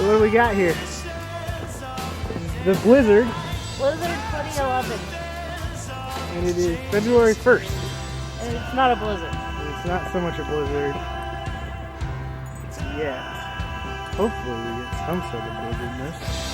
So what do we got here? The blizzard. Blizzard 2011. And it is February 1st. And it's not a blizzard. It's not so much a blizzard. Yeah. Hopefully we get some sort of blizzardness.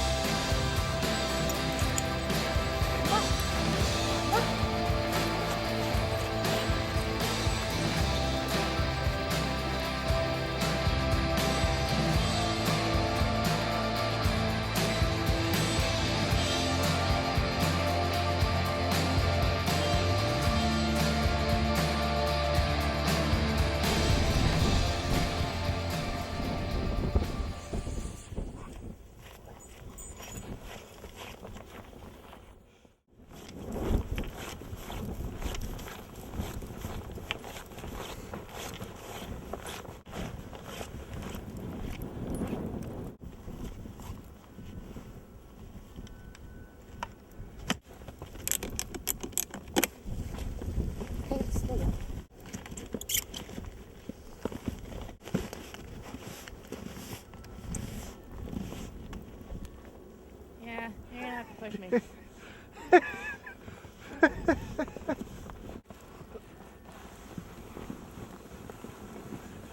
Yeah, you're gonna have to push me.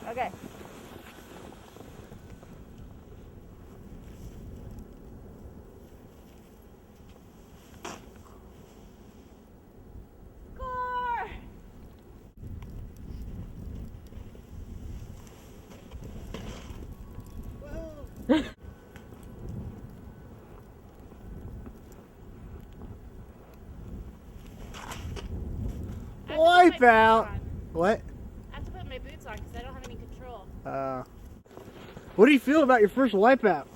Okay. Score! Wipe out! What? I have to put my boots on because I don't have any control. What do you feel about your first wipeout?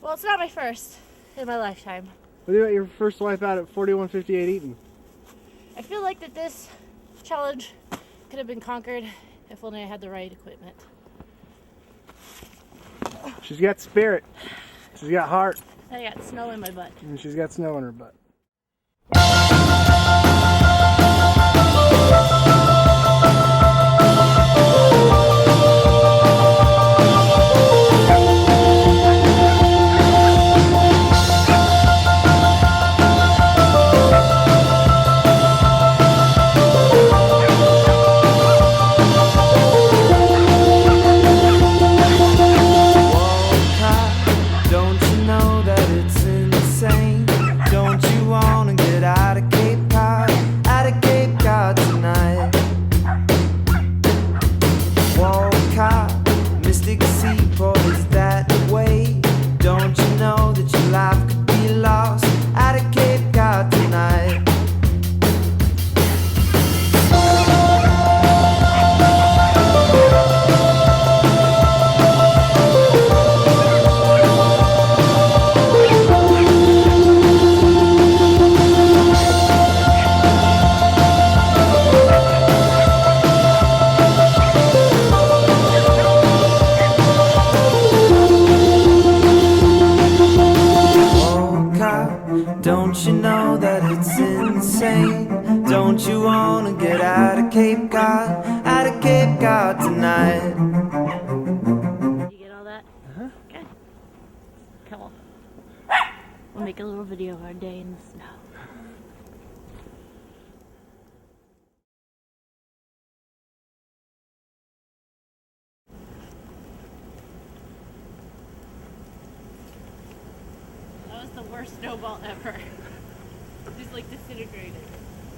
Well, it's not my first in my lifetime. What do you about your first wipeout at 4158 Eaton? I feel like that this challenge could have been conquered if only I had the right equipment. She's got spirit. She's got heart. I got snow in my butt. And she's got snow in her butt. Don't you know that it's insane? Don't you wanna get out of Cape Cod tonight? Did you get all that? Uh-huh. Okay. Come on. We'll make a little video of our day in the snow. That was the worst snowball ever. Just like disintegrated.